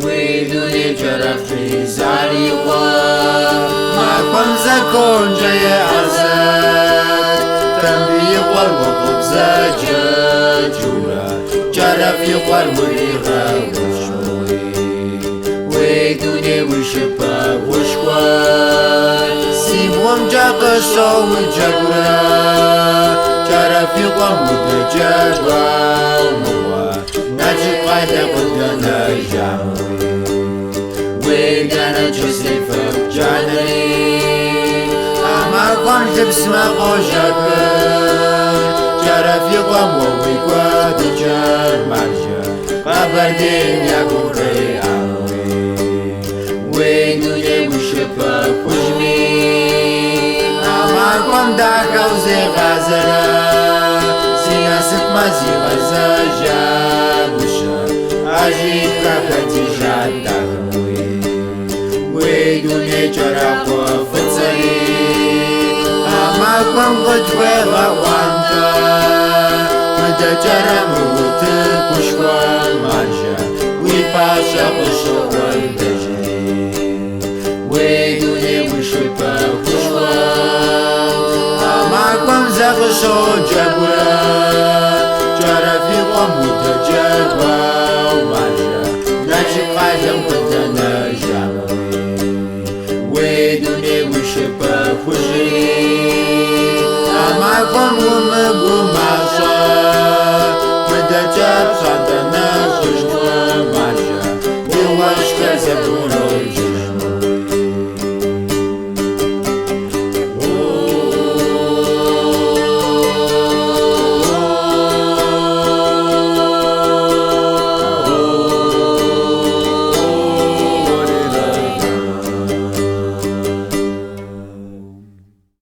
ويدوني جرفتي زاري معكم زكون جاي عزاد تنبي والوقب زجاجورا جرف يقوال وليغا وشوي ويدوني وشبا وشوال سيبوم جاق الصوم الجاقورا جرف يقوال ودجاقوا ناجي قايدة قدنا جاموي ويدانا جسيف جانري أما كنت بسمع قوشاكر جرف يقوم ويقوى دجار مرجع قبردين يقوري عموي ويدوني وشبا كجمي أما كنت داكا وزي غازرا سياسة مازي غزا جابوشا أجيب كاكتي جاداكوي ويدوني جرق وفتسري أما كون قد ويغا وانتا مدى جرم وتكوشوال مارجا ويباشا قشوال